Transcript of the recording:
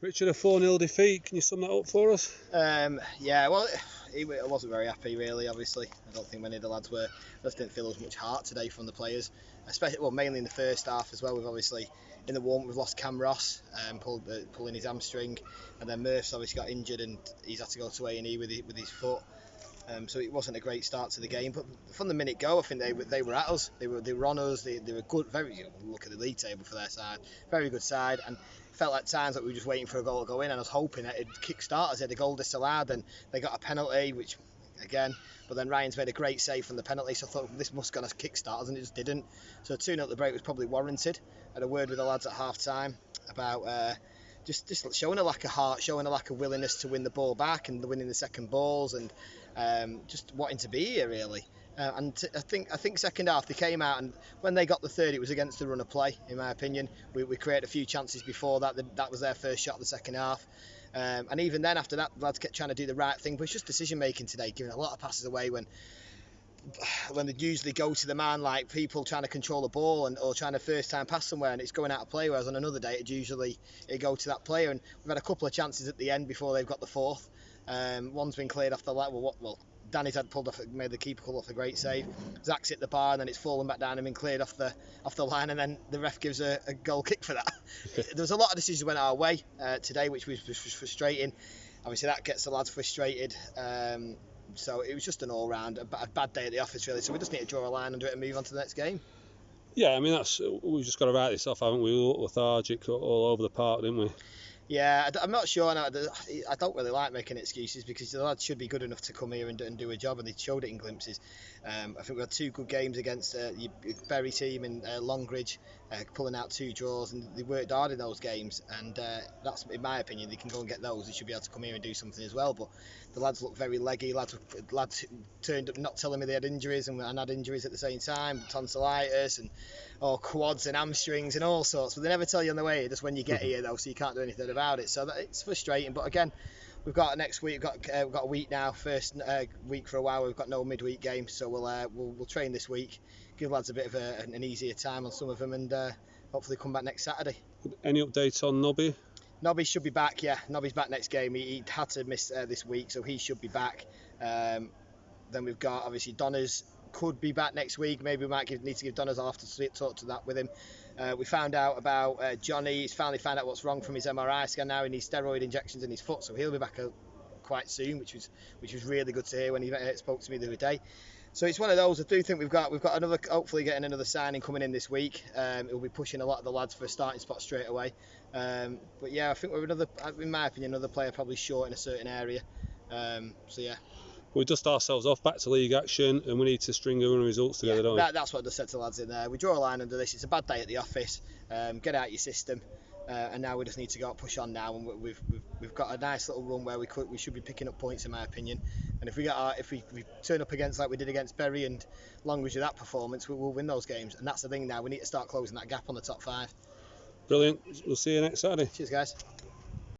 Richard, a 4-0 defeat. Can you sum that up for us? Yeah, well, I wasn't very happy really. Obviously, I don't think many of the lads were. I just didn't feel there was much heart today from the players, especially mainly in the first half as well. We've obviously in the warm we've lost Cam Ross, pulling his hamstring, and then Murph's obviously got injured and he's had to go to A&E with his foot. So it wasn't a great start to the game, but from the minute go, I think they were at us. They were on us. They were good. Very look at the league table for their side. Very good side, and felt at times that we were just waiting for a goal to go in, and I was hoping that it'd kick-start us. They had a goal disallowed, and they got a penalty, which again. But then Ryan's made a great save from the penalty, so I thought this must gonna kick-start us, and it just didn't. So 2-0 at the break was probably warranted. I had a word with the lads at half-time about. Just showing a lack of heart, showing a lack of willingness to win the ball back and winning the second balls, and just wanting to be here really. I think second half they came out, and when they got the third, it was against the run of play. In my opinion, we created a few chances before that. That was their first shot of the second half. And even then, after that, the lads kept trying to do the right thing, but it's just decision making today, giving a lot of passes away when they usually go to the man, like people trying to control the ball or trying to first time pass somewhere and it's going out of play, whereas on another day it'd go to that player. And we've had a couple of chances at the end before they've got the fourth. One's been cleared off the line. Danny's had made the keeper pull off a great save. Zach's hit the bar and then it's fallen back down and been cleared off the line, and then the ref gives a goal kick for that. There was a lot of decisions went our way today, which was frustrating. Obviously that gets the lads frustrated. So it was just an all-round a bad day at the office really. So we just need to draw a line under it and move on to the next game. Yeah, I mean we've just got to write this off, haven't we? We looked lethargic all over the park, didn't we? Yeah, I'm not sure. I don't really like making excuses because the lads should be good enough to come here and do a job, and they showed it in glimpses. I think we had 2 good games against the Bury team and Longridge, pulling out 2 draws, and they worked hard in those games. And that's, in my opinion, they can go and get those. They should be able to come here and do something as well. But the lads look very leggy. Lads turned up not telling me they had injuries and had injuries at the same time, tonsillitis and quads and hamstrings and all sorts. But they never tell you on the way. Just when you get here though, so you can't do anything about it. So it's frustrating. But again, we've got next week. We've got a week now. First week for a while. We've got no midweek game, so we'll train this week. Give lads a bit of an easier time on some of them, and hopefully come back next Saturday. Any updates on Nobby? Nobby should be back. Yeah, Nobby's back next game. He had to miss this week, so he should be back. Then we've got obviously Donners could be back next week. Maybe we might need to give Donners. I'll have to talk to that with him. We found out about Johnny. He's finally found out what's wrong from his MRI scan now. He needs steroid injections in his foot, so he'll be back quite soon, which was really good to hear when he spoke to me the other day. So it's one of those. I do think we've got another, hopefully getting another signing coming in this week. He'll be pushing a lot of the lads for a starting spot straight away. But yeah, I think we're in my opinion, another player probably short in a certain area. So yeah. We dust ourselves off back to league action, and we need to string a run of results together, don't we? That's what I just said to the lads in there. We draw a line under this. It's a bad day at the office. Get out your system, and now we just need to go push on now. And we've got a nice little run where we should be picking up points, in my opinion. And if we turn up against like we did against Bury and Longridge with that performance, we'll win those games. And that's the thing now. We need to start closing that gap on the top 5. Brilliant. We'll see you next Saturday. Cheers, guys.